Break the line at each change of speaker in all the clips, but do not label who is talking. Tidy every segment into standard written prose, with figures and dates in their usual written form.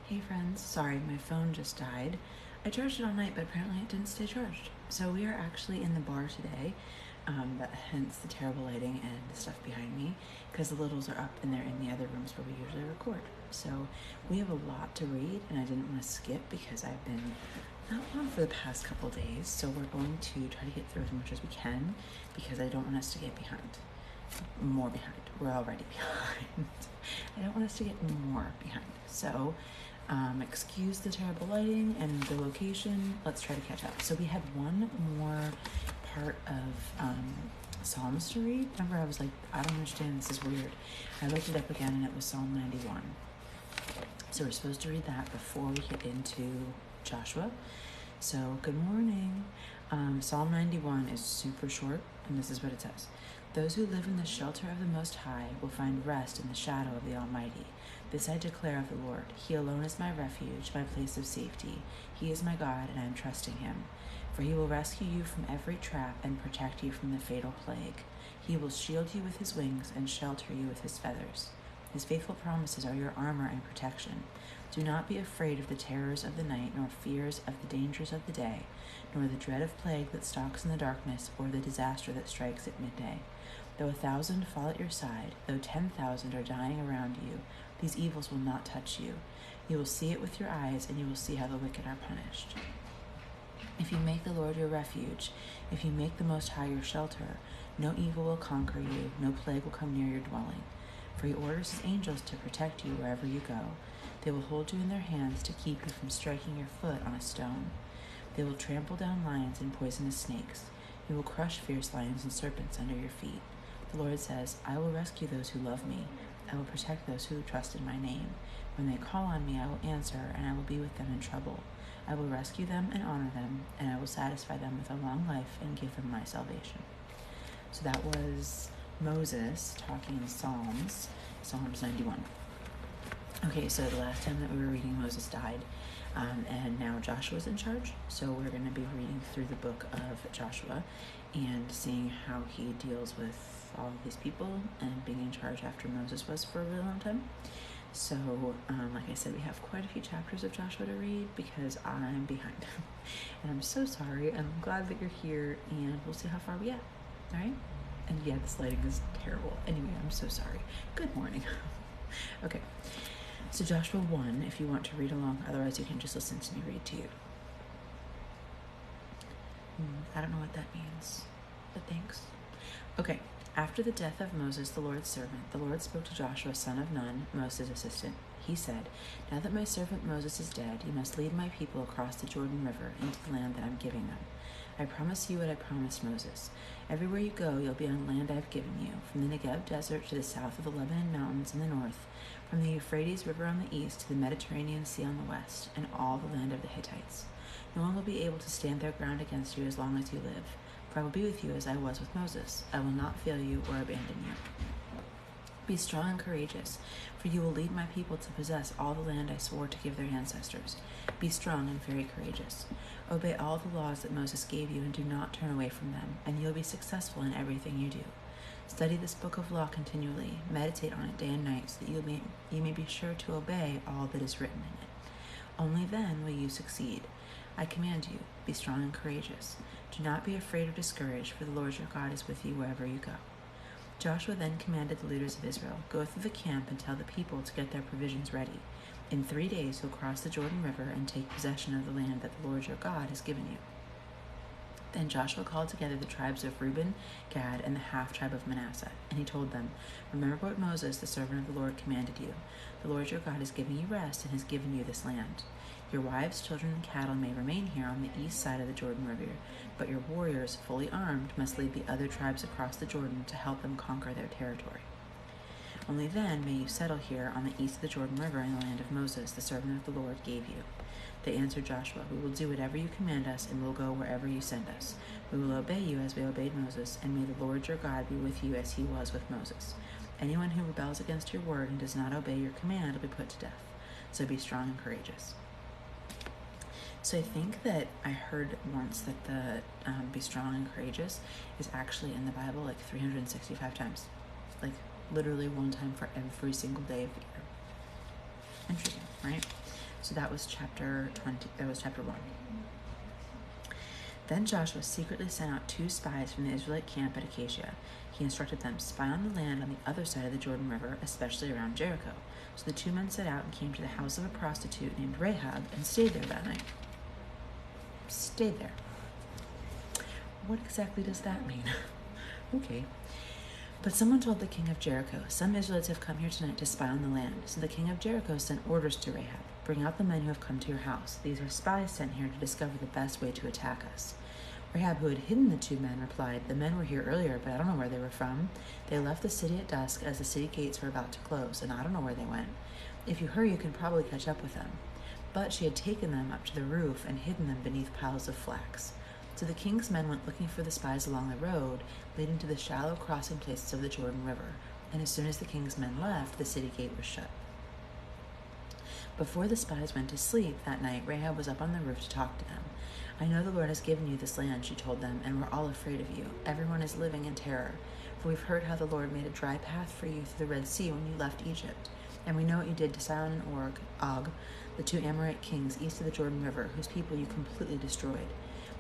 Hey friends, sorry, my phone just died. I charged it all night, but apparently it didn't stay charged. So we are actually in the bar today, hence the terrible lighting and the stuff behind me, because the littles are up and they're in the other rooms where we usually record. So we have a lot to read, and I didn't want to skip because I've been not on for the past couple days. So we're going to try to get through as much as we can because I don't want us to get more behind. We're already behind. I don't want us to get more behind. So excuse the terrible lighting and the location. Let's try to catch up. So we had one more part of Psalms to read. Remember, I was like, I don't understand, this is weird. I looked it up again and it was Psalm 91. So we're supposed to read that before we get into Joshua. So good morning. Psalm 91 is super short, and this is what it says. Those who live in the shelter of the Most High will find rest in the shadow of the Almighty. This I declare of the Lord. He alone is my refuge, my place of safety. He is my God, and I am trusting him. For he will rescue you from every trap and protect you from the fatal plague. He will shield you with his wings and shelter you with his feathers. His faithful promises are your armor and protection. Do not be afraid of the terrors of the night, nor fears of the dangers of the day, nor the dread of plague that stalks in the darkness, or the disaster that strikes at midday. Though 1,000 fall at your side, though 10,000 are dying around you, these evils will not touch you. You will see it with your eyes, and you will see how the wicked are punished. If you make the Lord your refuge, if you make the Most High your shelter, no evil will conquer you, no plague will come near your dwelling. For he orders his angels to protect you wherever you go. They will hold you in their hands to keep you from striking your foot on a stone. They will trample down lions and poisonous snakes. You will crush fierce lions and serpents under your feet. The Lord says, I will rescue those who love me. I will protect those who trust in my name. When they call on me, I will answer, and I will be with them in trouble. I will rescue them and honor them, and I will satisfy them with a long life and give them my salvation. So that was Moses talking in Psalms 91. Okay, so the last time that we were reading, Moses died, and now Joshua's in charge. So we're going to be reading through the book of Joshua and seeing how he deals with all of these people and being in charge after Moses was for a really long time. So, like I said, we have quite a few chapters of Joshua to read because I'm behind. And I'm so sorry, and I'm glad that you're here, and we'll see how far we get. All right? And yeah, this lighting is terrible. Anyway, I'm so sorry. Good morning. Okay. So Joshua 1, if you want to read along, otherwise you can just listen to me read to you. I don't know what that means, but thanks. Okay. After the death of Moses, the Lord's servant, the Lord spoke to Joshua, son of Nun, Moses' assistant. He said, Now that my servant Moses is dead, you must lead my people across the Jordan River into the land that I'm giving them. I promise you what I promised Moses. Everywhere you go, you'll be on land I've given you, from the Negev desert to the south of the Lebanon mountains in the north, from the Euphrates River on the east to the Mediterranean Sea on the west, and all the land of the Hittites. No one will be able to stand their ground against you as long as you live. For I will be with you as I was with Moses. I will not fail you or abandon you. Be strong and courageous, for you will lead my people to possess all the land I swore to give their ancestors. Be strong and very courageous. Obey all the laws that Moses gave you and do not turn away from them, and you'll be successful in everything you do. Study this book of law continually. Meditate on it day and night so that you may be sure to obey all that is written in it. Only then will you succeed. I command you, be strong and courageous. Do not be afraid or discouraged, for the Lord your God is with you wherever you go. Joshua then commanded the leaders of Israel, Go through the camp and tell the people to get their provisions ready. In 3 days you'll cross the Jordan River and take possession of the land that the Lord your God has given you. Then Joshua called together the tribes of Reuben, Gad, and the half-tribe of Manasseh, and he told them, Remember what Moses, the servant of the Lord, commanded you. The Lord your God is giving you rest and has given you this land. Your wives, children, and cattle may remain here on the east side of the Jordan River, but your warriors, fully armed, must lead the other tribes across the Jordan to help them conquer their territory. Only then may you settle here on the east of the Jordan River in the land of Moses, the servant of the Lord, gave you. They answered Joshua, We will do whatever you command us, and we'll go wherever you send us. We will obey you as we obeyed Moses, and may the Lord your God be with you as he was with Moses. Anyone who rebels against your word and does not obey your command will be put to death. So be strong and courageous. So I think that I heard once that the be strong and courageous is actually in the Bible like 365 times. Like literally one time for every single day of the year. Interesting, right? So that was chapter 20. That was chapter 1. Then Joshua secretly sent out 2 spies from the Israelite camp at Acacia. He instructed them, spy on the land on the other side of the Jordan River, especially around Jericho. So the 2 men set out and came to the house of a prostitute named Rahab and stayed there that night. Stayed there. What exactly does that mean? Okay. But someone told the king of Jericho, some Israelites have come here tonight to spy on the land. So the king of Jericho sent orders to Rahab, bring out the men who have come to your house. These are spies sent here to discover the best way to attack us. Rahab, who had hidden the 2 men, replied, the men were here earlier, but I don't know where they were from. They left the city at dusk as the city gates were about to close, and I don't know where they went. If you hurry, you can probably catch up with them. But she had taken them up to the roof and hidden them beneath piles of flax. So the king's men went looking for the spies along the road leading to the shallow crossing places of the Jordan River, and as soon as the king's men left, the city gate was shut. Before the spies went to sleep that night, Rahab was up on the roof to talk to them. I know the Lord has given you this land, she told them, and we're all afraid of you. Everyone is living in terror, for we've heard how the Lord made a dry path for you through the Red Sea when you left Egypt. And we know what you did to Sihon and Og, the 2 Amorite kings east of the Jordan River, whose people you completely destroyed.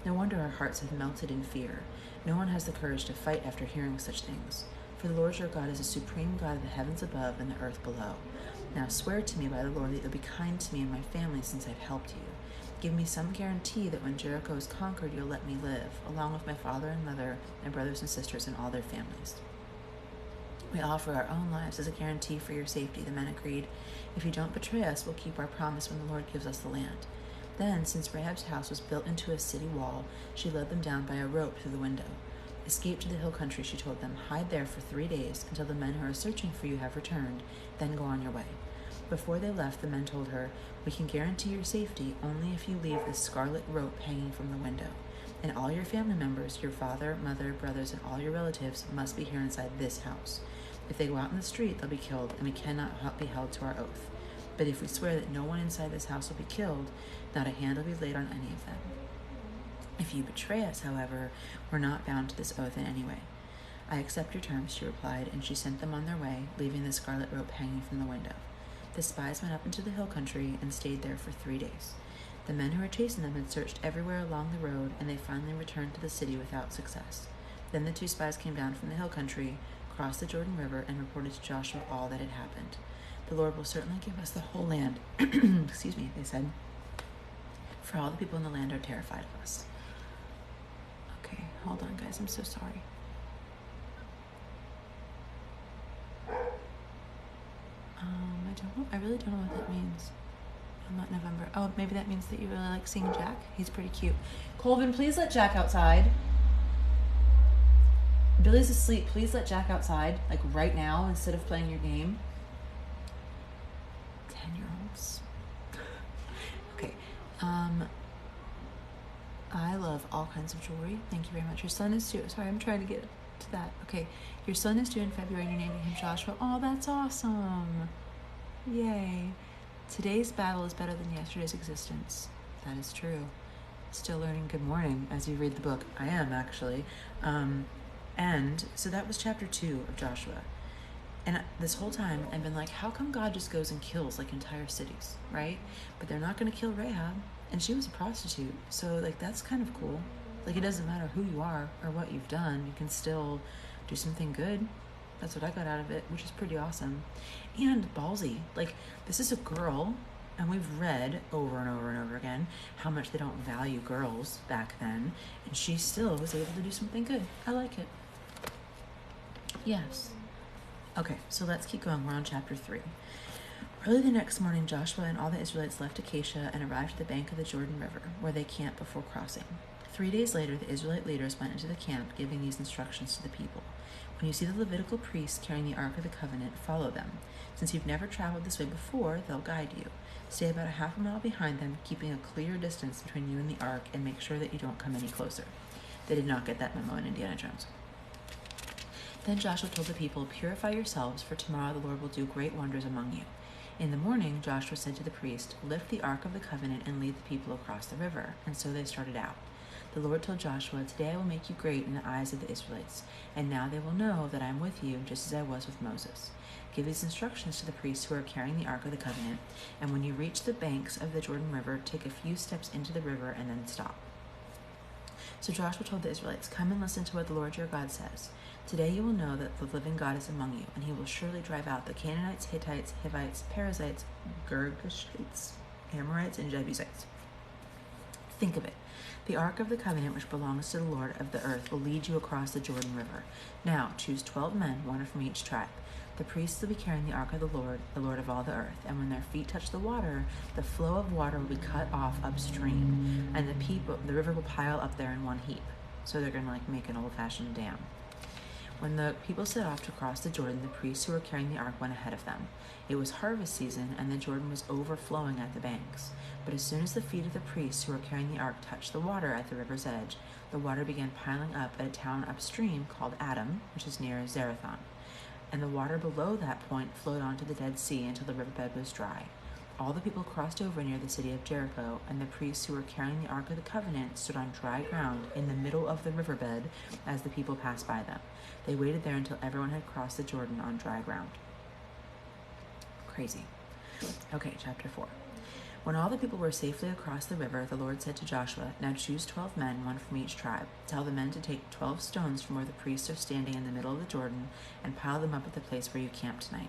No wonder our hearts have melted in fear. No one has the courage to fight after hearing such things. For the Lord your God is a supreme God of the heavens above and the earth below. Now swear to me by the Lord that you'll be kind to me and my family since I've helped you. Give me some guarantee that when Jericho is conquered, you'll let me live, along with my father and mother, my brothers and sisters, and all their families. We offer our own lives as a guarantee for your safety, the men agreed. If you don't betray us, we'll keep our promise when the Lord gives us the land. Then, since Rahab's house was built into a city wall, she led them down by a rope through the window. Escape to the hill country, she told them. Hide there for 3 days until the men who are searching for you have returned, then go on your way. Before they left, the men told her, we can guarantee your safety only if you leave this scarlet rope hanging from the window. And all your family members, your father, mother, brothers, and all your relatives must be here inside this house. If they go out in the street, they'll be killed, and we cannot be held to our oath. But if we swear that no one inside this house will be killed, not a hand will be laid on any of them. If you betray us, however, we're not bound to this oath in any way. I accept your terms, she replied, and she sent them on their way, leaving the scarlet rope hanging from the window. The spies went up into the hill country and stayed there for 3 days. The men who were chasing them had searched everywhere along the road, and they finally returned to the city without success. Then the 2 spies came down from the hill country, crossed the Jordan River, and reported to Joshua all that had happened. The Lord will certainly give us the whole land, excuse me, they said, for all the people in the land are terrified of us. Okay, hold on, guys, I'm so sorry. I really don't know what that means. I'm not November. Oh, maybe that means that you really like seeing Jack. He's pretty cute. Colvin, please let Jack outside. Billy's asleep. Please let Jack outside, like right now, instead of playing your game. 10-year-olds. Okay. I love all kinds of jewelry. Thank you very much. Your son is due. Sorry, I'm trying to get to that. Okay. Your son is due in February and you're naming him Joshua. Oh, that's awesome. Yay. Today's battle is better than yesterday's existence. That is true. Still learning good morning as you read the book. I am, actually. And so that was chapter 2 of Joshua. And this whole time I've been like, how come God just goes and kills like entire cities, right? But they're not going to kill Rahab. And she was a prostitute. So like, that's kind of cool. Like, it doesn't matter who you are or what you've done. You can still do something good. That's what I got out of it, which is pretty awesome. And ballsy. Like, this is a girl, and we've read over and over and over again how much they don't value girls back then, and she still was able to do something good. I like it. Yes. Okay, so let's keep going. We're on chapter 3. Early the next morning, Joshua and all the Israelites left Acacia and arrived at the bank of the Jordan River, where they camped before crossing. 3 days later, the Israelite leaders went into the camp, giving these instructions to the people. When you see the Levitical priests carrying the Ark of the Covenant, follow them. Since you've never traveled this way before, they'll guide you. Stay about a half a mile behind them, keeping a clear distance between you and the Ark, and make sure that you don't come any closer. They did not get that memo in Indiana Jones. Then Joshua told the people, purify yourselves, for tomorrow the Lord will do great wonders among you. In the morning, Joshua said to the priest, lift the Ark of the Covenant and lead the people across the river. And so they started out. The Lord told Joshua, today I will make you great in the eyes of the Israelites, and now they will know that I am with you, just as I was with Moses. Give these instructions to the priests who are carrying the Ark of the Covenant, and when you reach the banks of the Jordan River, take a few steps into the river and then stop." So Joshua told the Israelites, "Come and listen to what the Lord your God says. Today you will know that the living God is among you, and he will surely drive out the Canaanites, Hittites, Hivites, Perizzites, Girgashites, Amorites, and Jebusites." Think of it. The Ark of the Covenant, which belongs to the Lord of the earth, will lead you across the Jordan River. Now choose 12 men, one from each tribe. The priests will be carrying the Ark of the Lord of all the earth, and when their feet touch the water, the flow of water will be cut off upstream, and the river will pile up there in one heap. So they're going to make an old-fashioned dam. When the people set off to cross the Jordan, the priests who were carrying the ark went ahead of them. It was harvest season, and the Jordan was overflowing at the banks. But as soon as the feet of the priests who were carrying the ark touched the water at the river's edge, the water began piling up at a town upstream called Adam, which is near Zarethan. And the water below that point flowed onto the Dead Sea until the riverbed was dry. All the people crossed over near the city of Jericho, and the priests who were carrying the Ark of the Covenant stood on dry ground in the middle of the riverbed as the people passed by them. They waited there until everyone had crossed the Jordan on dry ground. Crazy. Okay, chapter 4. When all the people were safely across the river, the Lord said to Joshua, "Now choose 12 men, one from each tribe. Tell the men to take 12 stones from where the priests are standing in the middle of the Jordan and pile them up at the place where you camp tonight."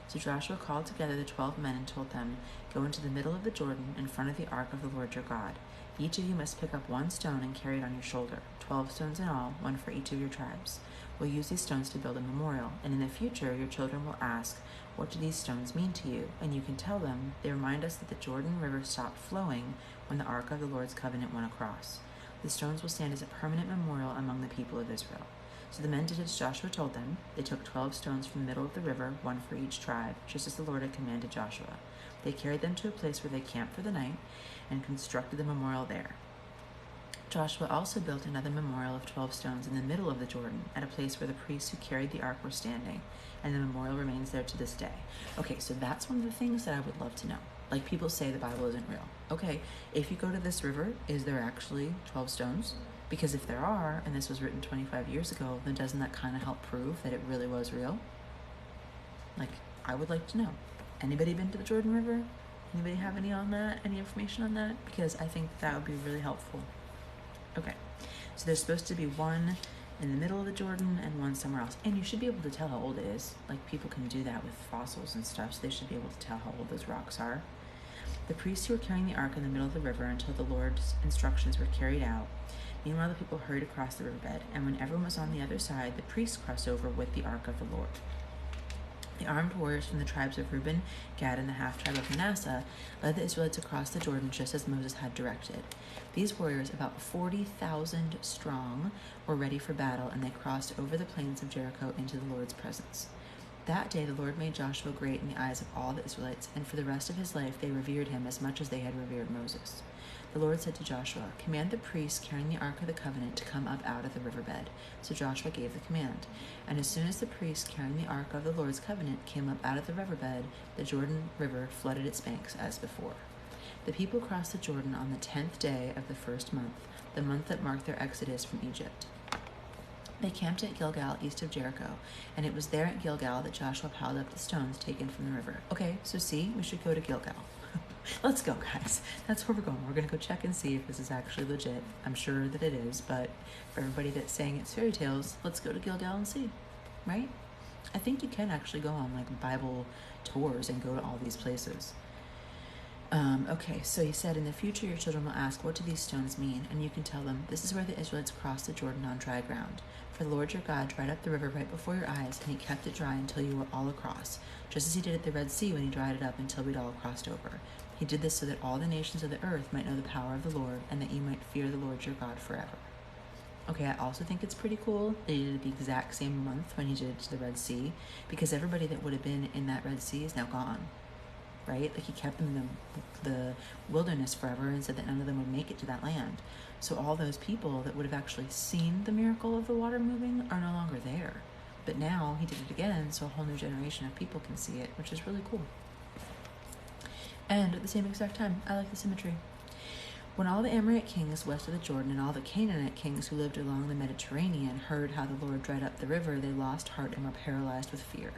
So Joshua called together the 12 men and told them, "Go into the middle of the Jordan in front of the ark of the Lord your God. Each of you must pick up one stone and carry it on your shoulder, 12 stones in all, one for each of your tribes. We'll use these stones to build a memorial, and in the future your children will ask, 'What do these stones mean to you?' And you can tell them, 'They remind us that the Jordan River stopped flowing when the ark of the Lord's covenant went across.' The stones will stand as a permanent memorial among the people of Israel." So the men did as Joshua told them. They took 12 stones from the middle of the river, one for each tribe, just as the Lord had commanded Joshua. They carried them to a place where they camped for the night and constructed the memorial there. Joshua also built another memorial of 12 stones in the middle of the Jordan at a place where the priests who carried the ark were standing, and the memorial remains there to this day. Okay, so that's one of the things that I would love to know. Like, people say the Bible isn't real. Okay, if you go to this river, is there actually 12 stones? Because if there are, and this was written 25 years ago, then doesn't that kind of help prove that it really was real? Like, I would like to know. Anybody been to the Jordan River? Anybody have any information on that? Because I think that would be really helpful. Okay, so there's supposed to be one in the middle of the Jordan and one somewhere else. And you should be able to tell how old it is. Like, people can do that with fossils and stuff, so they should be able to tell how old those rocks are. The priests who were carrying the ark in the middle of the river until the Lord's instructions were carried out. Meanwhile, the people hurried across the riverbed, and when everyone was on the other side, the priests crossed over with the ark of the Lord. The armed warriors from the tribes of Reuben, Gad, and the half-tribe of Manasseh led the Israelites across the Jordan just as Moses had directed. These warriors, about 40,000 strong, were ready for battle, and they crossed over the plains of Jericho into the Lord's presence. That day the Lord made Joshua great in the eyes of all the Israelites, and for the rest of his life they revered him as much as they had revered Moses. The Lord said to Joshua, "Command the priests carrying the Ark of the Covenant to come up out of the riverbed." So Joshua gave the command. And as soon as the priests carrying the Ark of the Lord's Covenant came up out of the riverbed, the Jordan River flooded its banks as before. The people crossed the Jordan on the 10th day of the first month, the month that marked their exodus from Egypt. They camped at Gilgal, east of Jericho, and it was there at Gilgal that Joshua piled up the stones taken from the river. Okay, so see, we should go to Gilgal. Let's go, guys. That's where we're going. We're going to go check and see if this is actually legit. I'm sure that it is, but for everybody that's saying it's fairy tales, let's go to Gilgal and see, right? I think you can actually go on like Bible tours and go to all these places. Okay, so he said, "In the future your children will ask, 'What do these stones mean?' And you can tell them, 'This is where the Israelites crossed the Jordan on dry ground. For the Lord your God dried up the river right before your eyes, and he kept it dry until you were all across, just as he did at the Red Sea when he dried it up until we'd all crossed over. He did this so that all the nations of the earth might know the power of the Lord, and that you might fear the Lord your God forever.'" Okay, I also think it's pretty cool that he did it the exact same month when he did it to the Red Sea, because everybody that would have been in that Red Sea is now gone. Right? Like, he kept them in the wilderness forever and said that none of them would make it to that land. So all those people that would have actually seen the miracle of the water moving are no longer there. But now he did it again, so a whole new generation of people can see it, which is really cool. And at the same exact time, I like the symmetry. When all the Amorite kings west of the Jordan and all the Canaanite kings who lived along the Mediterranean heard how the Lord dried up the river, they lost heart and were paralyzed with fear.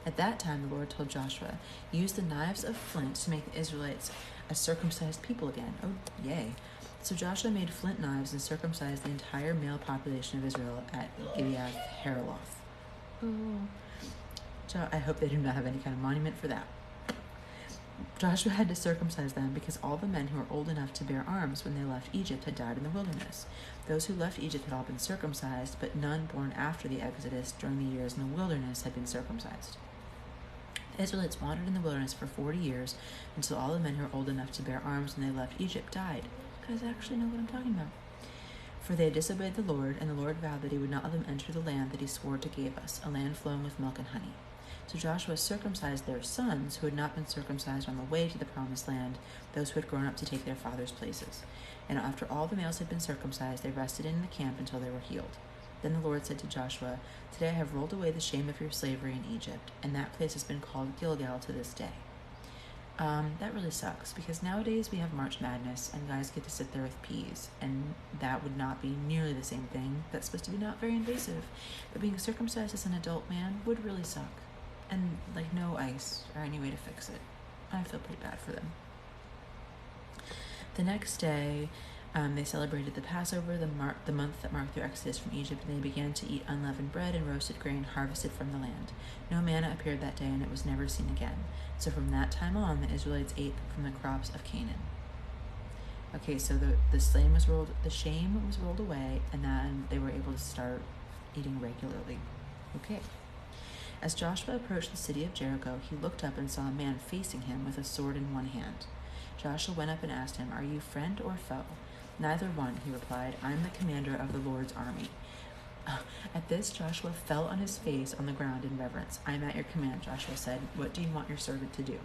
At that time, the Lord told Joshua, use the knives of flint to make the Israelites a circumcised people again. Oh, yay. So Joshua made flint knives and circumcised the entire male population of Israel at Gibeath Haraloth. Oh. I hope they do not have any kind of monument for that. Joshua had to circumcise them because all the men who were old enough to bear arms when they left Egypt had died in the wilderness. Those who left Egypt had all been circumcised, but none born after the Exodus during the years in the wilderness had been circumcised. The Israelites wandered in the wilderness for 40 years until all the men who were old enough to bear arms when they left Egypt died. You guys actually know what I'm talking about. For they had disobeyed the Lord, and the Lord vowed that he would not let them enter the land that he swore to give us, a land flowing with milk and honey. So Joshua circumcised their sons, who had not been circumcised on the way to the promised land, those who had grown up to take their fathers' places. And after all the males had been circumcised, they rested in the camp until they were healed. Then the Lord said to Joshua, today I have rolled away the shame of your slavery in Egypt, and that place has been called Gilgal to this day. That really sucks, because nowadays we have March Madness, and guys get to sit there with peas, and that would not be nearly the same thing. That's supposed to be not very invasive, but being circumcised as an adult man would really suck. And, no ice or any way to fix it. I feel pretty bad for them. The next day, they celebrated the Passover, the month that marked their exodus from Egypt, and they began to eat unleavened bread and roasted grain harvested from the land. No manna appeared that day, and it was never seen again. So from that time on, the Israelites ate from the crops of Canaan. Okay, so the shame was rolled away, and then they were able to start eating regularly. Okay. As Joshua approached the city of Jericho, he looked up and saw a man facing him with a sword in one hand. Joshua went up and asked him, are you friend or foe? Neither one, he replied. I am the commander of the Lord's army. At this, Joshua fell on his face on the ground in reverence. I am at your command, Joshua said. What do you want your servant to do?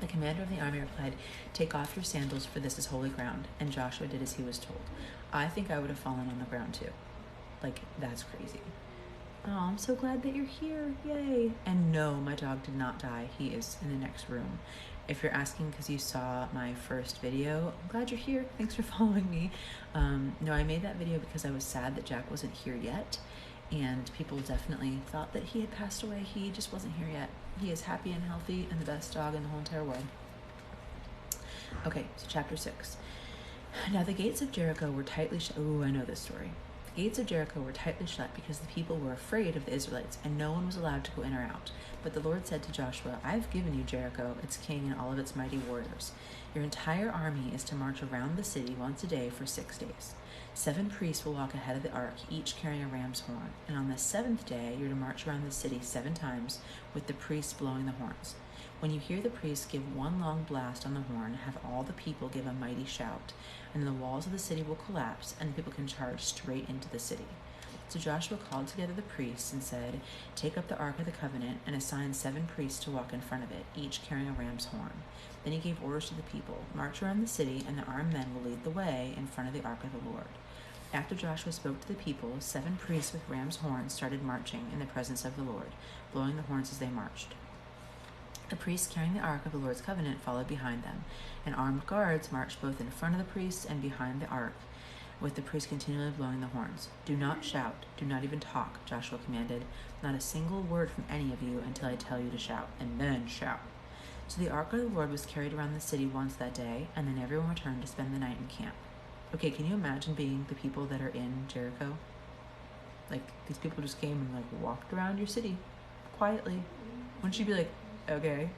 The commander of the army replied, take off your sandals, for this is holy ground. And Joshua did as he was told. I think I would have fallen on the ground too. That's crazy. Oh, I'm so glad that you're here. Yay. And no, my dog did not die. He is in the next room. If you're asking because you saw my first video, I'm glad you're here. Thanks for following me. No, I made that video because I was sad that Jack wasn't here yet. And people definitely thought that he had passed away. He just wasn't here yet. He is happy and healthy and the best dog in the whole entire world. Okay, so chapter 6. Now the gates of Jericho were tightly shut. Ooh, I know this story. The gates of Jericho were tightly shut because the people were afraid of the Israelites, and no one was allowed to go in or out. But the Lord said to Joshua, I have given you Jericho, its king, and all of its mighty warriors. Your entire army is to march around the city once a day for 6 days. 7 priests will walk ahead of the ark, each carrying a ram's horn. And on the 7th day, you're to march around the city 7 times, with the priests blowing the horns. When you hear the priests give one long blast on the horn, have all the people give a mighty shout, and the walls of the city will collapse, and the people can charge straight into the city. So Joshua called together the priests and said, take up the Ark of the Covenant and assign 7 priests to walk in front of it, each carrying a ram's horn. Then he gave orders to the people, march around the city, and the armed men will lead the way in front of the Ark of the Lord. After Joshua spoke to the people, 7 priests with ram's horns started marching in the presence of the Lord, blowing the horns as they marched. The priests carrying the Ark of the Lord's covenant followed behind them, and armed guards marched both in front of the priests and behind the ark, with the priests continually blowing the horns. Do not shout, do not even talk, Joshua commanded. Not a single word from any of you until I tell you to shout, and then shout. So the Ark of the Lord was carried around the city once that day, and then everyone returned to spend the night in camp. Okay, can you imagine being the people that are in Jericho? These people just came and walked around your city quietly. Wouldn't you be like, okay,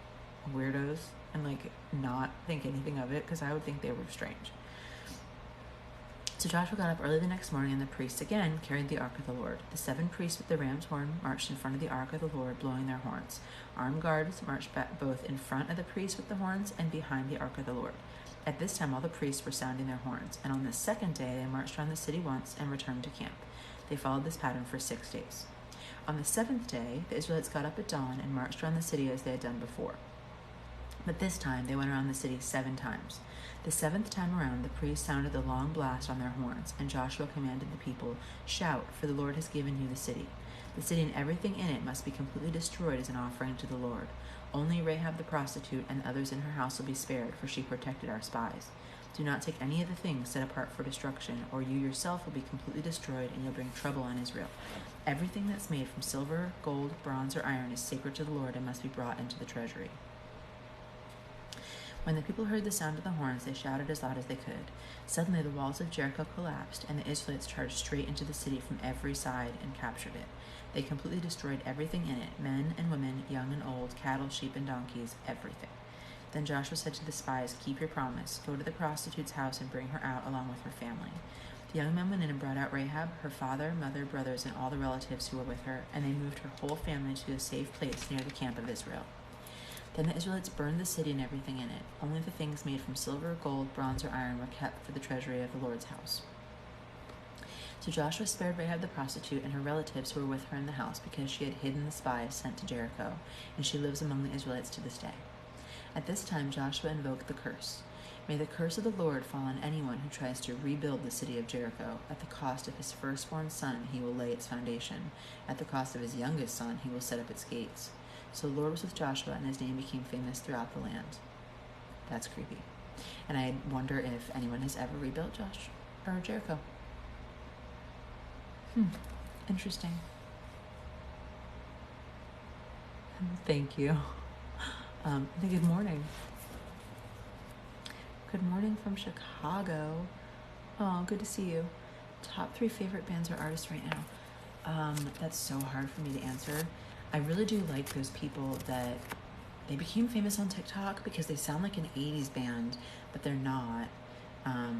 weirdos, and not think anything of it? Because I would think they were strange. So Joshua got up early the next morning, and the priests again carried the Ark of the Lord. The 7 priests with the ram's horn marched in front of the Ark of the Lord, blowing their horns. Armed guards marched back both in front of the priests with the horns and behind the Ark of the Lord. At this time, all the priests were sounding their horns, and on the 2nd day, they marched around the city once and returned to camp. They followed this pattern for 6 days. On the 7th day, the Israelites got up at dawn and marched around the city as they had done before. But this time, they went around the city 7 times. The 7th time around, the priests sounded the long blast on their horns, and Joshua commanded the people, shout, for the Lord has given you the city. The city and everything in it must be completely destroyed as an offering to the Lord. Only Rahab the prostitute and others in her house will be spared, for she protected our spies. Do not take any of the things set apart for destruction, or you yourself will be completely destroyed, and you'll bring trouble on Israel. Everything that's made from silver, gold, bronze, or iron is sacred to the Lord and must be brought into the treasury." When the people heard the sound of the horns, they shouted as loud as they could. Suddenly the walls of Jericho collapsed, and the Israelites charged straight into the city from every side and captured it. They completely destroyed everything in it, men and women, young and old, cattle, sheep, and donkeys, everything. Then Joshua said to the spies, "Keep your promise. Go to the prostitute's house and bring her out along with her family." The young men went in and brought out Rahab, her father, mother, brothers, and all the relatives who were with her, and they moved her whole family to a safe place near the camp of Israel. Then the Israelites burned the city and everything in it. Only the things made from silver, gold, bronze, or iron were kept for the treasury of the Lord's house. So Joshua spared Rahab the prostitute and her relatives who were with her in the house, because she had hidden the spies sent to Jericho, and she lives among the Israelites to this day. At this time Joshua invoked the curse. "May the curse of the Lord fall on anyone who tries to rebuild the city of Jericho. At the cost of his firstborn son he will lay its foundation. At the cost of his youngest son he will set up its gates." So the Lord was with Joshua, and his name became famous throughout the land. That's creepy. And I wonder if anyone has ever rebuilt Jericho. Interesting. Thank you. Good morning. Good morning from Chicago. Oh, good to see you. Top 3 favorite bands or artists right now. That's so hard for me to answer. I really do like those people that they became famous on TikTok because they sound like an 80s band, but they're not. I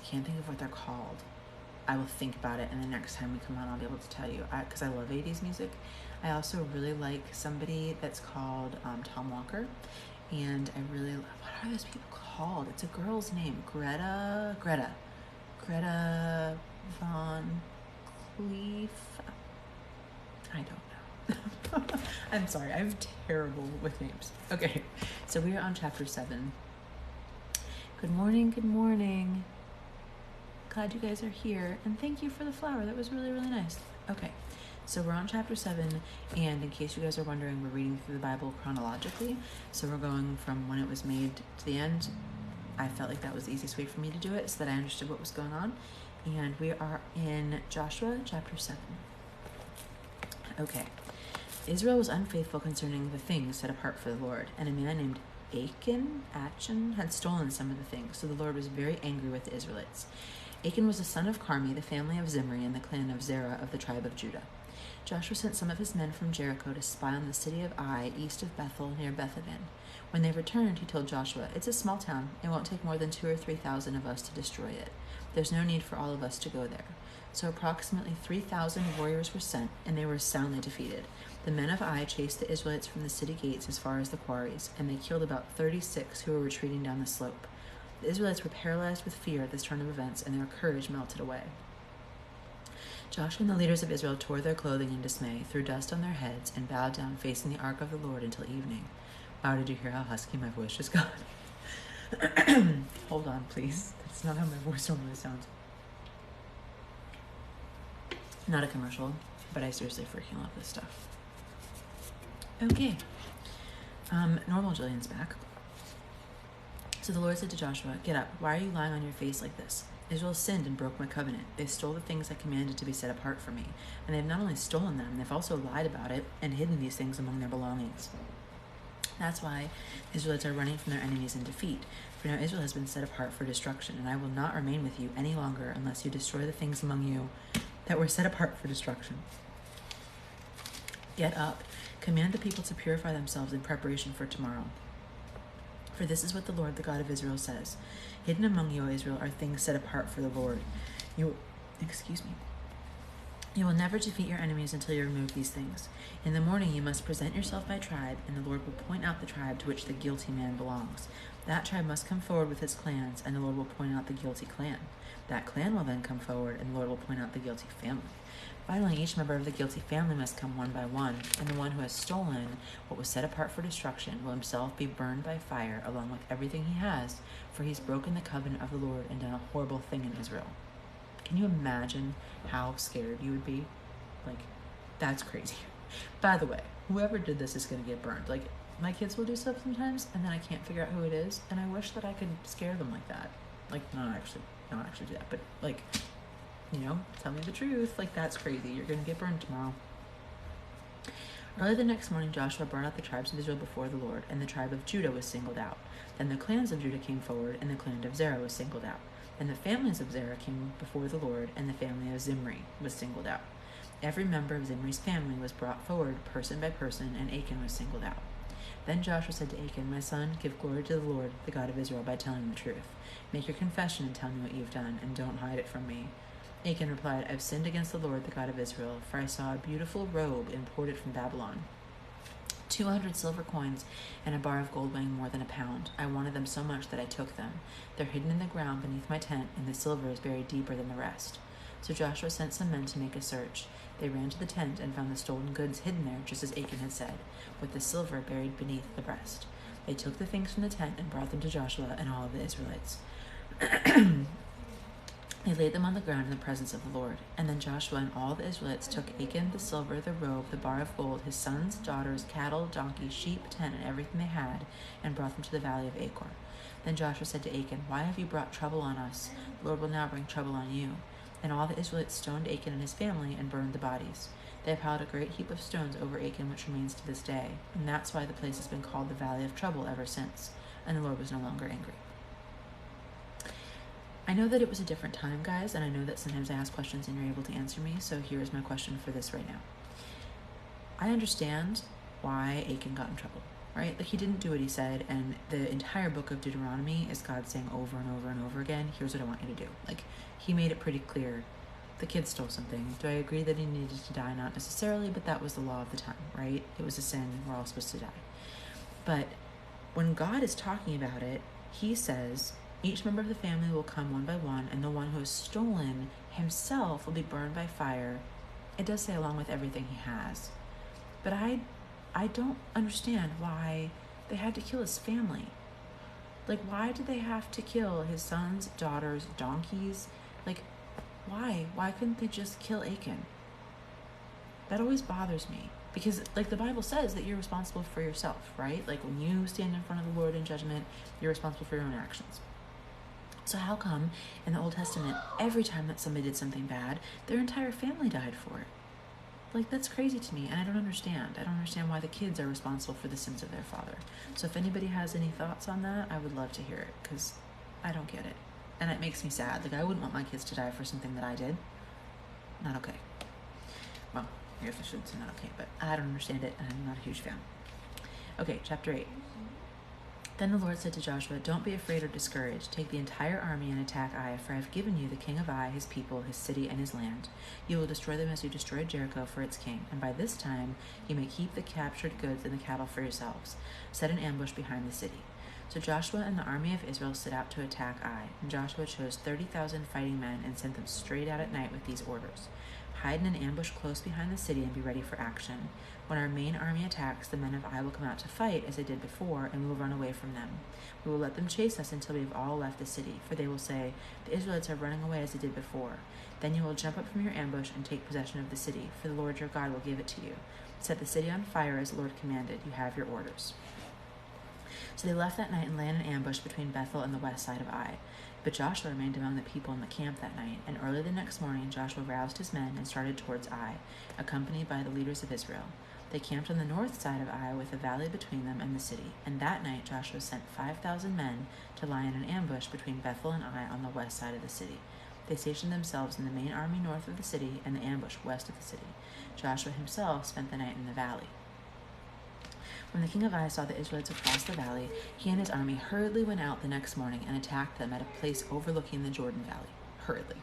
can't think of what they're called. I will think about it, and the next time we come on, I'll be able to tell you, because I love 80s music. I also really like somebody that's called Tom Walker, and I really love, what are those people called? It's a girl's name, Greta Von Cleef. I don't know. I'm sorry, I'm terrible with names. Okay, so we are on chapter 7. Good morning, good morning. Glad you guys are here, and thank you for the flower. That was really, really nice. Okay, so we're on chapter 7, and in case you guys are wondering, we're reading through the Bible chronologically, so we're going from when it was made to the end. I felt like that was the easiest way for me to do it, so that I understood what was going on, and we are in Joshua chapter 7. Okay, Israel was unfaithful concerning the things set apart for the Lord, and a man named Achan had stolen some of the things, so the Lord was very angry with the Israelites. Achan was the son of Carmi, the family of Zimri, and the clan of Zerah of the tribe of Judah. Joshua sent some of his men from Jericho to spy on the city of Ai, east of Bethel, near Bethaven. When they returned, he told Joshua, "It's a small town. It won't take more than 2,000 or 3,000 of us to destroy it. There's no need for all of us to go there." So approximately 3,000 warriors were sent, and they were soundly defeated. The men of Ai chased the Israelites from the city gates as far as the quarries, and they killed about 36 who were retreating down the slope. The Israelites were paralyzed with fear at this turn of events, and their courage melted away. Joshua and the leaders of Israel tore their clothing in dismay, threw dust on their heads, and bowed down facing the ark of the Lord until evening. Wow, did you hear how husky my voice just got? Hold on, please. That's not how my voice normally sounds. Not a commercial, but I seriously freaking love this stuff. Okay. Normal Jillian's back. So the Lord said to Joshua, "Get up. Why are you lying on your face like this? Israel sinned and broke my covenant. They stole the things I commanded to be set apart for me. And they've not only stolen them, they've also lied about it and hidden these things among their belongings. That's why the Israelites are running from their enemies in defeat. For now Israel has been set apart for destruction, and I will not remain with you any longer unless you destroy the things among you that were set apart for destruction. Get up. Command the people to purify themselves in preparation for tomorrow. For this is what the Lord, the God of Israel, says. Hidden among you, O Israel, are things set apart for the Lord. You will never defeat your enemies until you remove these things. In the morning you must present yourself by tribe, and the Lord will point out the tribe to which the guilty man belongs. That tribe must come forward with its clans, and the Lord will point out the guilty clan. That clan will then come forward, and the Lord will point out the guilty family. Finally, each member of the guilty family must come one by one, and the one who has stolen what was set apart for destruction will himself be burned by fire along with everything he has, for he's broken the covenant of the Lord and done a horrible thing in Israel." Can you imagine how scared you would be? Like, that's crazy. By the way, whoever did this is going to get burned. Like, my kids will do stuff sometimes, and then I can't figure out who it is, and I wish that I could scare them like that. Like, not actually do that, but like, tell me the truth. Like, that's crazy. You're going to get burned tomorrow. Early the next morning, Joshua brought out the tribes of Israel before the Lord, and the tribe of Judah was singled out. Then the clans of Judah came forward, and the clan of Zerah was singled out. Then the families of Zerah came before the Lord, and the family of Zimri was singled out. Every member of Zimri's family was brought forward, person by person, and Achan was singled out. Then Joshua said to Achan, "My son, give glory to the Lord, the God of Israel, by telling the truth. Make your confession and tell me what you have done, and don't hide it from me." Achan replied, "I've sinned against the Lord, the God of Israel, for I saw a beautiful robe imported from Babylon, 200 silver coins, and a bar of gold weighing more than a pound. I wanted them so much that I took them. They're hidden in the ground beneath my tent, and the silver is buried deeper than the rest." So Joshua sent some men to make a search. They ran to the tent and found the stolen goods hidden there, just as Achan had said, with the silver buried beneath the rest. They took the things from the tent and brought them to Joshua and all of the Israelites. They laid them on the ground in the presence of the Lord. And then Joshua and all the Israelites took Achan, the silver, the robe, the bar of gold, his sons, daughters, cattle, donkeys, sheep, tent, and everything they had, and brought them to the valley of Achor. Then Joshua said to Achan, "Why have you brought trouble on us? The Lord will now bring trouble on you." And all the Israelites stoned Achan and his family and burned the bodies. They piled a great heap of stones over Achan, which remains to this day. And that's why the place has been called the Valley of Trouble ever since. And the Lord was no longer angry. I know that it was a different time, guys, and I know that sometimes I ask questions and you're able to answer me, so here's my question for this right now. I understand why Achan got in trouble, right? Like, he didn't do what he said, and the entire book of Deuteronomy is God saying over and over and over again, here's what I want you to do. Like, he made it pretty clear. The kid stole something. Do I agree that he needed to die? Not necessarily, but that was the law of the time, right? It was a sin. We're all supposed to die. But when God is talking about it, he says, each member of the family will come one by one, and the one who has stolen himself will be burned by fire. It does say along with everything he has. But I don't understand why they had to kill his family. Like, why did they have to kill his sons, daughters, donkeys? Like, why? Why couldn't they just kill Achan? That always bothers me. Because, like, the Bible says that you're responsible for yourself, right? Like, when you stand in front of the Lord in judgment, you're responsible for your own actions. So how come in the Old Testament, every time that somebody did something bad, their entire family died for it? Like, that's crazy to me, and I don't understand. I don't understand why the kids are responsible for the sins of their father. So if anybody has any thoughts on that, I would love to hear it, because I don't get it. And it makes me sad. Like, I wouldn't want my kids to die for something that I did. Not okay. Well, I guess I shouldn't say not okay, but I don't understand it, and I'm not a huge fan. Okay, chapter 8. Then the Lord said to Joshua, "Don't be afraid or discouraged. Take the entire army and attack Ai, for I have given you the king of Ai, his people, his city, and his land. You will destroy them as you destroyed Jericho for its king, and by this time you may keep the captured goods and the cattle for yourselves. Set an ambush behind the city." So Joshua and the army of Israel set out to attack Ai, and Joshua chose 30,000 fighting men and sent them straight out at night with these orders: "Hide in an ambush close behind the city and be ready for action. When our main army attacks, the men of Ai will come out to fight as they did before, and we will run away from them. We will let them chase us until we have all left the city, for they will say, 'The Israelites are running away as they did before.' Then you will jump up from your ambush and take possession of the city, for the Lord your God will give it to you. Set the city on fire as the Lord commanded. You have your orders." So they left that night and lay in an ambush between Bethel and the west side of Ai. But Joshua remained among the people in the camp that night, and early the next morning Joshua roused his men and started towards Ai, accompanied by the leaders of Israel. They camped on the north side of Ai with a valley between them and the city, and that night Joshua sent 5,000 men to lie in an ambush between Bethel and Ai on the west side of the city. They stationed themselves in the main army north of the city and the ambush west of the city. Joshua himself spent the night in the valley. When the king of Ai saw the Israelites across the valley, he and his army hurriedly went out the next morning and attacked them at a place overlooking the Jordan Valley. Hurriedly.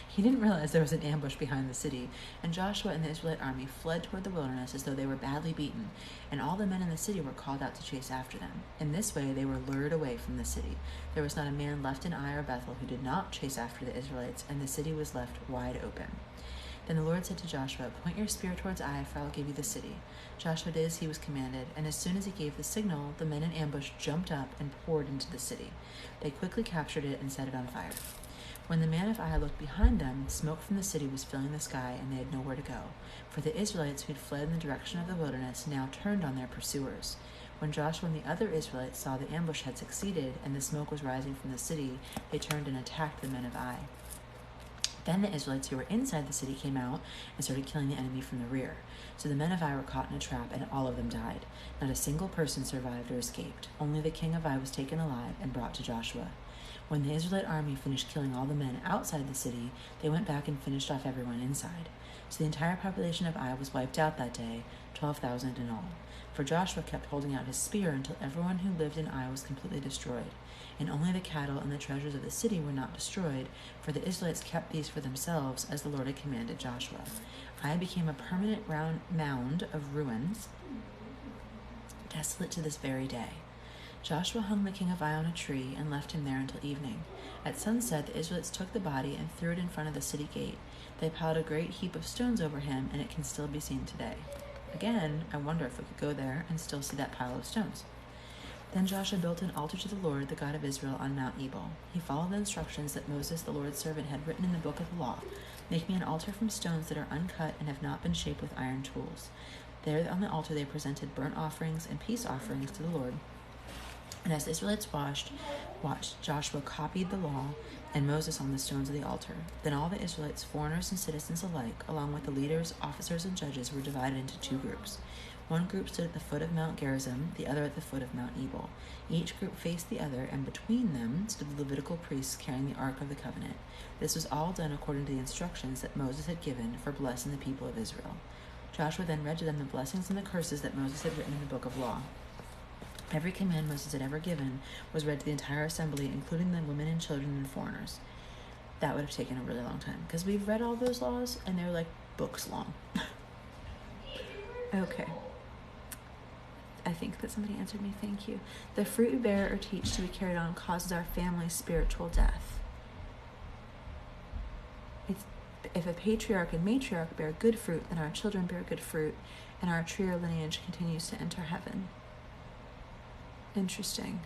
He didn't realize there was an ambush behind the city, and Joshua and the Israelite army fled toward the wilderness as though they were badly beaten, and all the men in the city were called out to chase after them. In this way they were lured away from the city. There was not a man left in Ai or Bethel who did not chase after the Israelites, and the city was left wide open. Then the Lord said to Joshua, "Point your spear towards Ai, for I will give you the city." Joshua did as he was commanded, and as soon as he gave the signal, the men in ambush jumped up and poured into the city. They quickly captured it and set it on fire. When the men of Ai looked behind them, smoke from the city was filling the sky, and they had nowhere to go, for the Israelites who had fled in the direction of the wilderness now turned on their pursuers. When Joshua and the other Israelites saw the ambush had succeeded and the smoke was rising from the city, they turned and attacked the men of Ai. Then the Israelites who were inside the city came out and started killing the enemy from the rear. So the men of Ai were caught in a trap, and all of them died. Not a single person survived or escaped. Only the king of Ai was taken alive and brought to Joshua. When the Israelite army finished killing all the men outside the city, they went back and finished off everyone inside. So the entire population of Ai was wiped out that day, 12,000 in all. For Joshua kept holding out his spear until everyone who lived in Ai was completely destroyed. And only the cattle and the treasures of the city were not destroyed, for the Israelites kept these for themselves, as the Lord had commanded Joshua. Ai became a permanent round mound of ruins, desolate to this very day. Joshua hung the king of Ai on a tree and left him there until evening. At sunset, the Israelites took the body and threw it in front of the city gate. They piled a great heap of stones over him, and it can still be seen today. Again, I wonder if we could go there and still see that pile of stones. Then Joshua built an altar to the Lord, the God of Israel, on Mount Ebal. He followed the instructions that Moses, the Lord's servant, had written in the book of the law. Make me an altar from stones that are uncut and have not been shaped with iron tools. There on the altar they presented burnt offerings and peace offerings to the Lord. And as the Israelites watched, Joshua copied the law and Moses on the stones of the altar. Then all the Israelites, foreigners and citizens alike, along with the leaders, officers, and judges, were divided into two groups. One group stood at the foot of Mount Gerizim, the other at the foot of Mount Ebal. Each group faced the other, and between them stood the Levitical priests carrying the Ark of the Covenant. This was all done according to the instructions that Moses had given for blessing the people of Israel. Joshua then read to them the blessings and the curses that Moses had written in the book of law. Every command Moses had ever given was read to the entire assembly, including the women and children and foreigners. That would have taken a really long time, because we've read all those laws, and they're like books long. Okay. I think that somebody answered me. Thank you. The fruit we bear or teach to be carried on causes our family's spiritual death. If a patriarch and matriarch bear good fruit, then our children bear good fruit, and our tree or lineage continues to enter heaven. Interesting.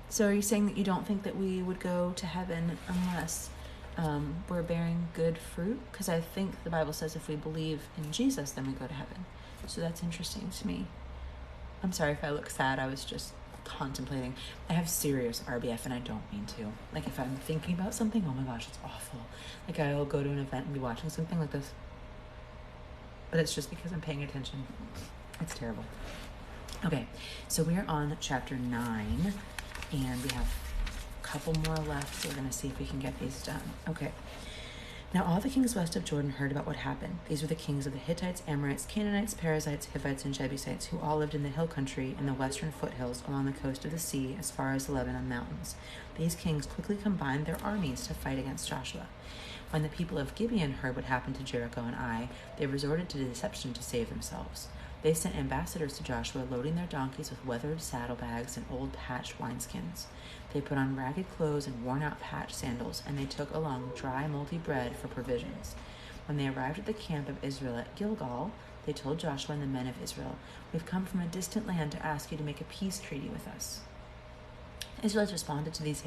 So are you saying that you don't think that we would go to heaven unless we're bearing good fruit? Because I think the Bible says if we believe in Jesus, then we go to heaven. So that's interesting to me. I'm sorry if I look sad. I was just contemplating. I have serious RBF and I don't mean to. Like if I'm thinking about something, oh my gosh, it's awful. Like I'll go to an event and be watching something like this. But it's just because I'm paying attention. It's terrible. Okay, so we're on chapter 9, and we have a couple more left, so we're going to see if we can get these done. Okay. Now all the kings west of Jordan heard about what happened. These were the kings of the Hittites, Amorites, Canaanites, Perizzites, Hivites, and Jebusites, who all lived in the hill country and the western foothills along the coast of the sea as far as the Lebanon mountains. These kings quickly combined their armies to fight against Joshua. When the people of Gibeon heard what happened to Jericho and Ai, they resorted to deception to save themselves. They sent ambassadors to Joshua, loading their donkeys with weathered saddlebags and old patched wineskins. They put on ragged clothes and worn-out patched sandals, and they took along dry, moldy bread for provisions. When they arrived at the camp of Israel at Gilgal, they told Joshua and the men of Israel, "We've come from a distant land to ask you to make a peace treaty with us." Israelites responded to these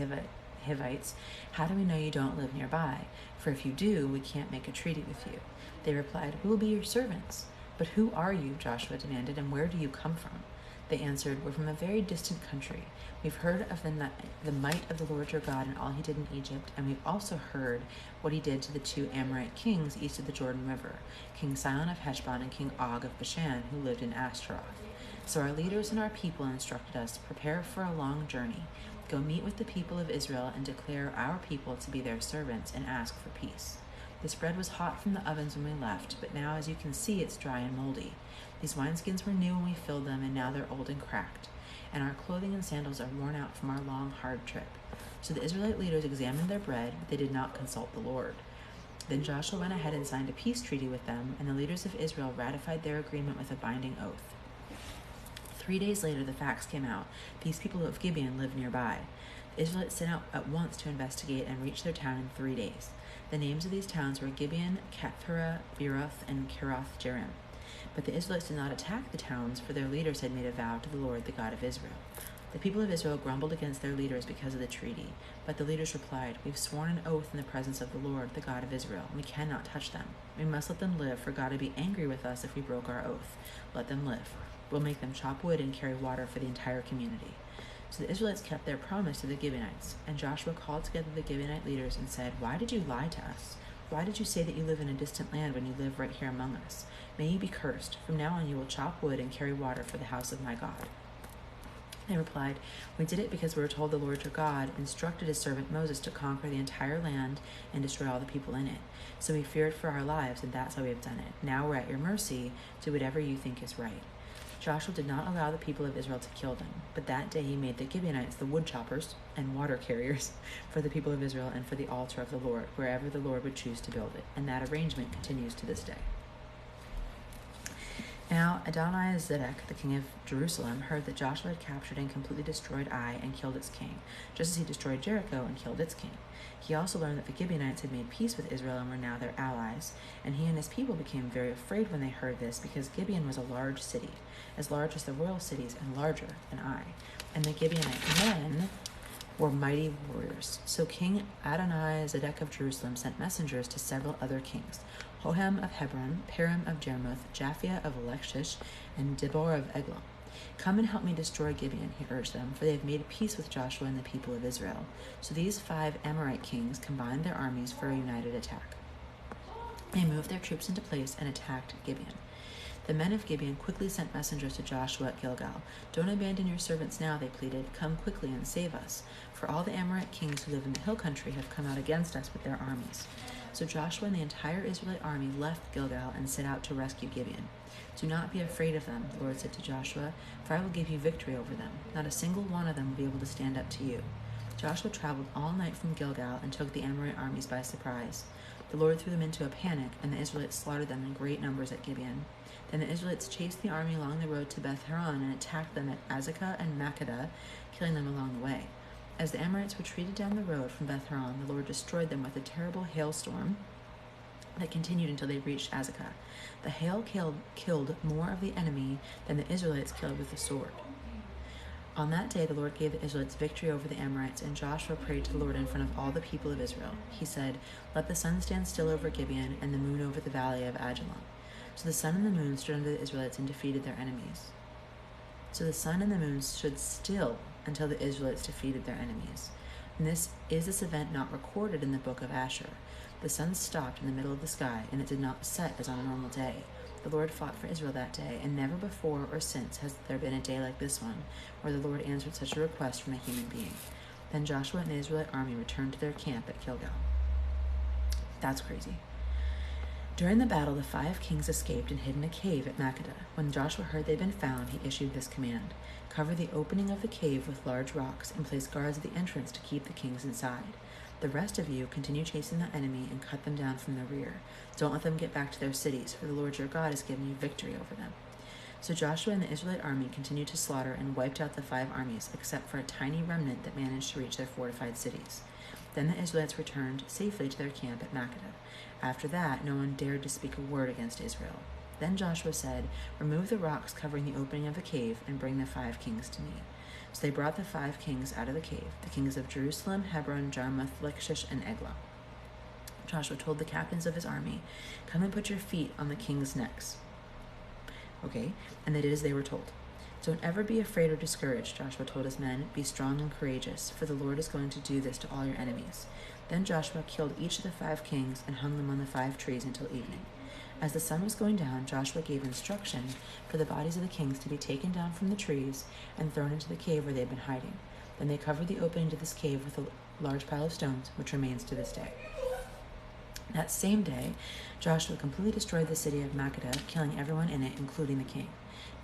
Hivites, "How do we know you don't live nearby? For if you do, we can't make a treaty with you." They replied, "We will be your servants." "But who are you?" Joshua demanded, "and where do you come from?" They answered, "We're from a very distant country. We've heard of the might of the Lord your God and all he did in Egypt, and we've also heard what he did to the two Amorite kings east of the Jordan River, King Sihon of Heshbon and King Og of Bashan, who lived in Ashtaroth. So our leaders and our people instructed us, prepare for a long journey. Go meet with the people of Israel and declare our people to be their servants and ask for peace. This bread was hot from the ovens when we left, but now, as you can see, it's dry and moldy. These wineskins were new when we filled them, and now they're old and cracked. And our clothing and sandals are worn out from our long, hard trip." So the Israelite leaders examined their bread, but they did not consult the Lord. Then Joshua went ahead and signed a peace treaty with them, and the leaders of Israel ratified their agreement with a binding oath. 3 days later, the facts came out. These people of Gibeon lived nearby. The Israelites set out at once to investigate and reached their town in 3 days. The names of these towns were Gibeon, Kephirah, Beeroth, and Kiriath Jearim. But the Israelites did not attack the towns, for their leaders had made a vow to the Lord, the God of Israel. The people of Israel grumbled against their leaders because of the treaty, but the leaders replied, "We've sworn an oath in the presence of the Lord, the God of Israel. We cannot touch them. We must let them live, for God would be angry with us if we broke our oath. Let them live. We'll make them chop wood and carry water for the entire community." So the Israelites kept their promise to the Gibeonites, and Joshua called together the Gibeonite leaders and said, "Why did you lie to us? Why did you say that you live in a distant land when you live right here among us? May you be cursed. From now on you will chop wood and carry water for the house of my God." They replied, "We did it because we were told the Lord your God instructed his servant Moses to conquer the entire land and destroy all the people in it. So we feared for our lives, and that's why we have done it. Now we're at your mercy. Do whatever you think is right." Joshua did not allow the people of Israel to kill them, but that day he made the Gibeonites the wood choppers and water carriers for the people of Israel and for the altar of the Lord, wherever the Lord would choose to build it. And that arrangement continues to this day. Now Adonizedek, the king of Jerusalem, heard that Joshua had captured and completely destroyed Ai and killed its king, just as he destroyed Jericho and killed its king. He also learned that the Gibeonites had made peace with Israel and were now their allies, and he and his people became very afraid when they heard this, because Gibeon was a large city, as large as the royal cities and larger than Ai, and the Gibeonite men were mighty warriors. So King Adonizedek of Jerusalem sent messengers to several other kings, Hoham of Hebron, Param of Jarmuth, Japhia of Lachish, and Dibor of Eglon. "Come and help me destroy Gibeon," he urged them, for they have made peace with Joshua and the people of Israel. So these 5 Amorite kings combined their armies for a united attack. They moved their troops into place and attacked Gibeon. The men of Gibeon quickly sent messengers to Joshua at Gilgal. "Don't abandon your servants now," they pleaded. "Come quickly and save us, for all the Amorite kings who live in the hill country have come out against us with their armies." So Joshua and the entire Israelite army left Gilgal and set out to rescue Gibeon. "Do not be afraid of them," the Lord said to Joshua, "for I will give you victory over them. Not a single one of them will be able to stand up to you." Joshua traveled all night from Gilgal and took the Amorite armies by surprise. The Lord threw them into a panic, and the Israelites slaughtered them in great numbers at Gibeon. Then the Israelites chased the army along the road to Beth Horon and attacked them at Azekah and Makkedah, killing them along the way. As the Amorites retreated down the road from Beth Horon, the Lord destroyed them with a terrible hailstorm that continued until they reached Azekah. The hail killed more of the enemy than the Israelites killed with the sword. On that day the Lord gave the Israelites victory over the Amorites, and Joshua prayed to the Lord in front of all the people of Israel. He said, "Let the sun stand still over Gibeon and the moon over the valley of Ajalon." So the sun and the moon stood under the Israelites and defeated their enemies. So the sun and the moon stood still until the Israelites defeated their enemies. And this event not recorded in the book of Asher. The sun stopped in the middle of the sky, and it did not set as on a normal day. The Lord fought for Israel that day, and never before or since has there been a day like this one, where the Lord answered such a request from a human being. Then Joshua and the Israelite army returned to their camp at Gilgal. That's crazy. During the battle, the 5 kings escaped and hid in a cave at Makkedah. When Joshua heard they had been found, he issued this command: "Cover the opening of the cave with large rocks and place guards at the entrance to keep the kings inside. The rest of you continue chasing the enemy and cut them down from the rear. Don't let them get back to their cities, for the Lord your God has given you victory over them." So Joshua and the Israelite army continued to slaughter and wiped out the 5 armies, except for a tiny remnant that managed to reach their fortified cities. Then the Israelites returned safely to their camp at Makkedah. After that, no one dared to speak a word against Israel. Then Joshua said, "Remove the rocks covering the opening of the cave and bring the 5 kings to me." So they brought the 5 kings out of the cave, the kings of Jerusalem, Hebron, Jarmuth, Lachish, and Eglon. Joshua told the captains of his army, "Come and put your feet on the kings' necks." Okay, and they did as they were told. "Don't ever be afraid or discouraged," Joshua told his men. "Be strong and courageous, for the Lord is going to do this to all your enemies." Then Joshua killed each of the 5 kings and hung them on the 5 trees until evening. As the sun was going down, Joshua gave instruction for the bodies of the kings to be taken down from the trees and thrown into the cave where they had been hiding. Then they covered the opening to this cave with a large pile of stones, which remains to this day. That same day, Joshua completely destroyed the city of Makkedah, killing everyone in it, including the king.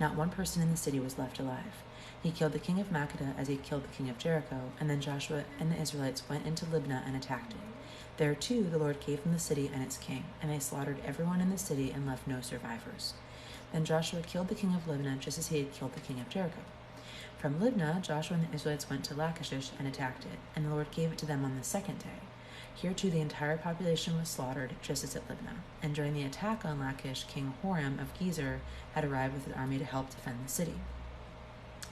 Not one person in the city was left alive. He killed the king of Makkedah as he killed the king of Jericho, and then Joshua and the Israelites went into Libnah and attacked it. There, too, the Lord gave them the city and its king, and they slaughtered everyone in the city and left no survivors. Then Joshua killed the king of Libnah just as he had killed the king of Jericho. From Libnah, Joshua and the Israelites went to Lachish and attacked it, and the Lord gave it to them on the 2nd day. Here, too, the entire population was slaughtered, just as at Libnah. And during the attack on Lachish, King Horam of Gezer had arrived with an army to help defend the city.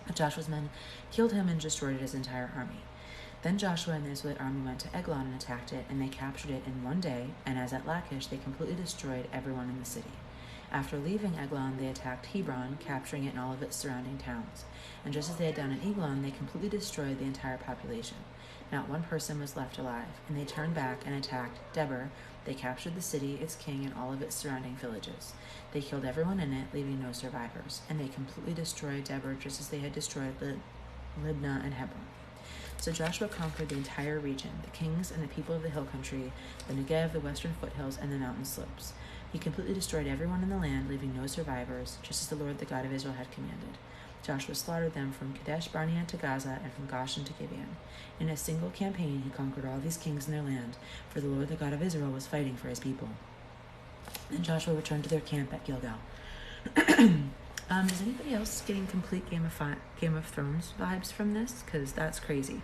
But Joshua's men killed him and destroyed his entire army. Then Joshua and the Israelite army went to Eglon and attacked it, and they captured it in one day, and as at Lachish, they completely destroyed everyone in the city. After leaving Eglon, they attacked Hebron, capturing it and all of its surrounding towns. And just as they had done in Eglon, they completely destroyed the entire population. Not one person was left alive, and they turned back and attacked Debir. They captured the city, its king, and all of its surrounding villages. They killed everyone in it, leaving no survivors, and they completely destroyed Debir just as they had destroyed Libnah and Hebron. So Joshua conquered the entire region, the kings and the people of the hill country, the Negev, the western foothills, and the mountain slopes. He completely destroyed everyone in the land, leaving no survivors, just as the Lord, the God of Israel, had commanded. Joshua slaughtered them from Kadesh Barnea to Gaza and from Goshen to Gibeon. In a single campaign, he conquered all these kings in their land, for the Lord, the God of Israel, was fighting for his people. Then Joshua returned to their camp at Gilgal. Is anybody else getting complete Game of Thrones vibes from this? Because that's crazy.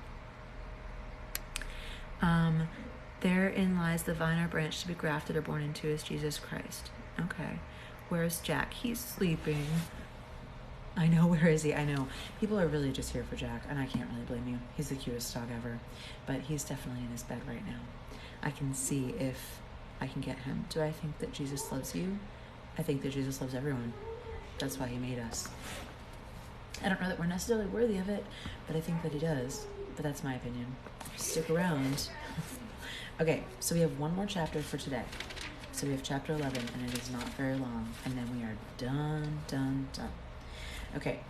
Therein lies the vine or branch to be grafted or born into is Jesus Christ. Okay. Where's Jack? He's sleeping. I know, where is he? I know. People are really just here for Jack, and I can't really blame you. He's the cutest dog ever. But he's definitely in his bed right now. I can see if I can get him. Do I think that Jesus loves you? I think that Jesus loves everyone. That's why he made us. I don't know that we're necessarily worthy of it, but I think that he does. But that's my opinion. Stick around. Okay, so we have one more chapter for today. So we have chapter 11, and it is not very long. And then we are done. Okay.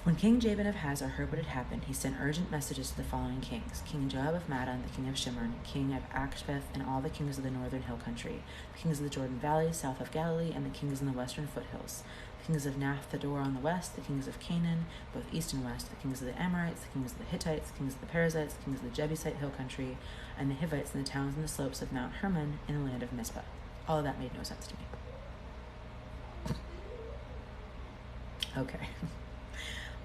When King Jabin of Hazor heard what had happened, he sent urgent messages to the following kings: King Joab of Madon, the king of Shimron, king of Akshbeth, and all the kings of the northern hill country, the kings of the Jordan Valley, south of Galilee, and the kings in the western foothills, the kings of Naphtador on the west, the kings of Canaan, both east and west, the kings of the Amorites, the kings of the Hittites, the kings of the Perizzites, the kings of the Jebusite hill country, and the Hivites in the towns and the slopes of Mount Hermon in the land of Mizpah. All of that made no sense to me. Okay.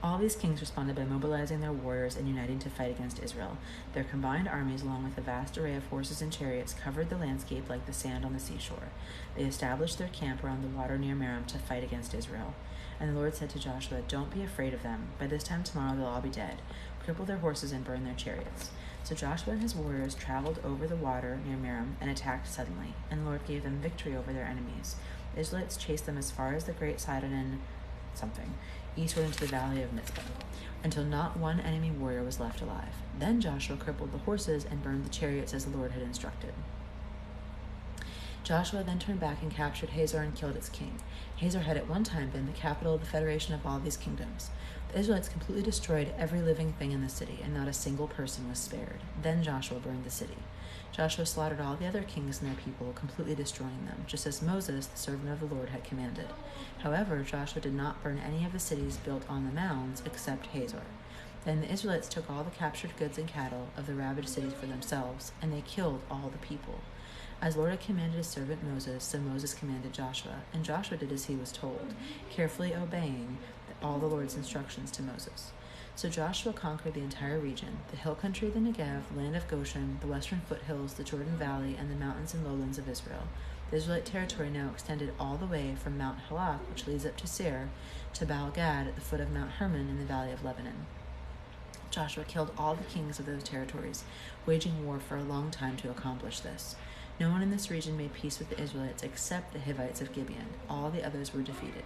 All these kings responded by mobilizing their warriors and uniting to fight against Israel. Their combined armies, along with a vast array of horses and chariots, covered the landscape like the sand on the seashore. They established their camp around the water near Merom to fight against Israel. And the Lord said to Joshua, "Don't be afraid of them. By this time tomorrow they'll all be dead. Cripple their horses and burn their chariots." So Joshua and his warriors traveled over the water near Merom and attacked suddenly, and the Lord gave them victory over their enemies. The Israelites chased them as far as the great Sidon eastward into the valley of Mizpah, until not one enemy warrior was left alive. Then Joshua crippled the horses and burned the chariots as the Lord had instructed. Joshua then turned back and captured Hazor and killed its king. Hazor had at one time been the capital of the federation of all these kingdoms. The Israelites completely destroyed every living thing in the city, and not a single person was spared. Then Joshua burned the city. Joshua slaughtered all the other kings and their people, completely destroying them, just as Moses, the servant of the Lord, had commanded. However, Joshua did not burn any of the cities built on the mounds except Hazor. Then the Israelites took all the captured goods and cattle of the ravaged cities for themselves, and they killed all the people. As the Lord had commanded his servant Moses, so Moses commanded Joshua, and Joshua did as he was told, carefully obeying all the Lord's instructions to Moses. So Joshua conquered the entire region, the hill country, the Negev, land of Goshen, the western foothills, the Jordan Valley, and the mountains and lowlands of Israel. The Israelite territory now extended all the way from Mount Halak, which leads up to Seir, to Baal-Gad at the foot of Mount Hermon in the valley of Lebanon. Joshua killed all the kings of those territories, waging war for a long time to accomplish this. No one in this region made peace with the Israelites except the Hivites of Gibeon. All the others were defeated,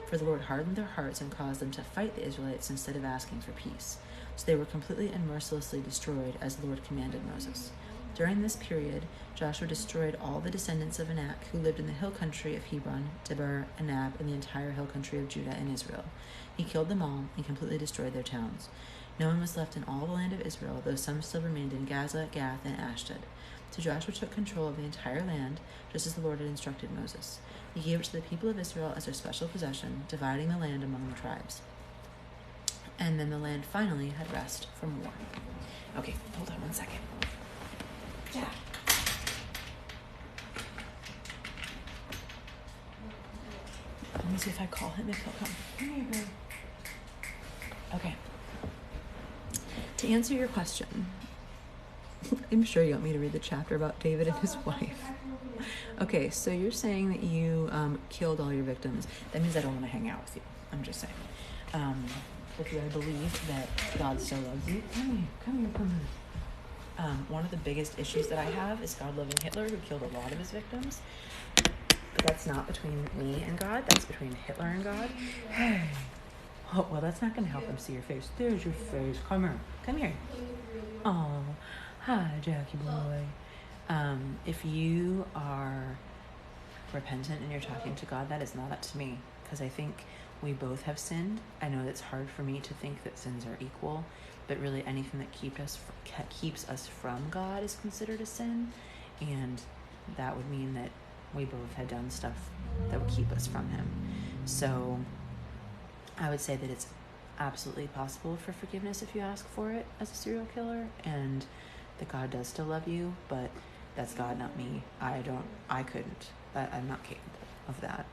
for the Lord hardened their hearts and caused them to fight the Israelites instead of asking for peace. So they were completely and mercilessly destroyed as the Lord commanded Moses. During this period, Joshua destroyed all the descendants of Anak who lived in the hill country of Hebron, Debir, Anab, and the entire hill country of Judah and Israel. He killed them all and completely destroyed their towns. No one was left in all the land of Israel, though some still remained in Gaza, Gath, and Ashdod. So Joshua took control of the entire land, just as the Lord had instructed Moses. He gave it to the people of Israel as their special possession, dividing the land among the tribes. And then the land finally had rest from war. Okay, hold on one second. Yeah. Let me see if I call him, if he'll come. Come here, babe. Okay. To answer your question, I'm sure you want me to read the chapter about David and his wife. Okay, so you're saying that you killed all your victims. That means I don't want to hang out with you. I'm just saying. with you. I believe that God still loves you. Come here. One of the biggest issues that I have is God loving Hitler, who killed a lot of his victims. But that's not between me and God. That's between Hitler and God. Hey. Oh, well, that's not going to help him see your face. There's your face. Come here. Come here. Oh, hi, Jackie boy. If you are repentant and you're talking to God, that is not up to me, because I think we both have sinned. I know it's hard for me to think that sins are equal, but really anything that keeps us from God is considered a sin, and that would mean that we both had done stuff that would keep us from him. So I would say that it's absolutely possible for forgiveness if you ask for it as a serial killer, and that God does still love you, but that's God, not me. I couldn't. I'm not capable of that.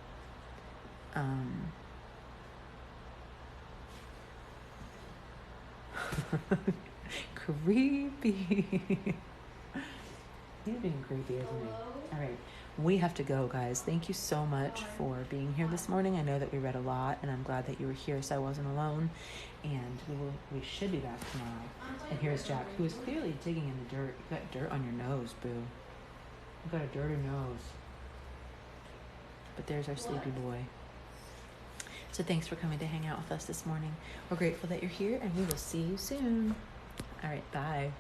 Creepy. He's being creepy, isn't he? All right. We have to go, guys. Thank you so much for being here this morning. I know that we read a lot, and I'm glad that you were here so I wasn't alone. And we should be back tomorrow. And here's Jack, who is clearly digging in the dirt. You got dirt on your nose, boo. You got a dirty nose. But there's our sleepy boy. So thanks for coming to hang out with us this morning. We're grateful that you're here, and we will see you soon. All right, bye.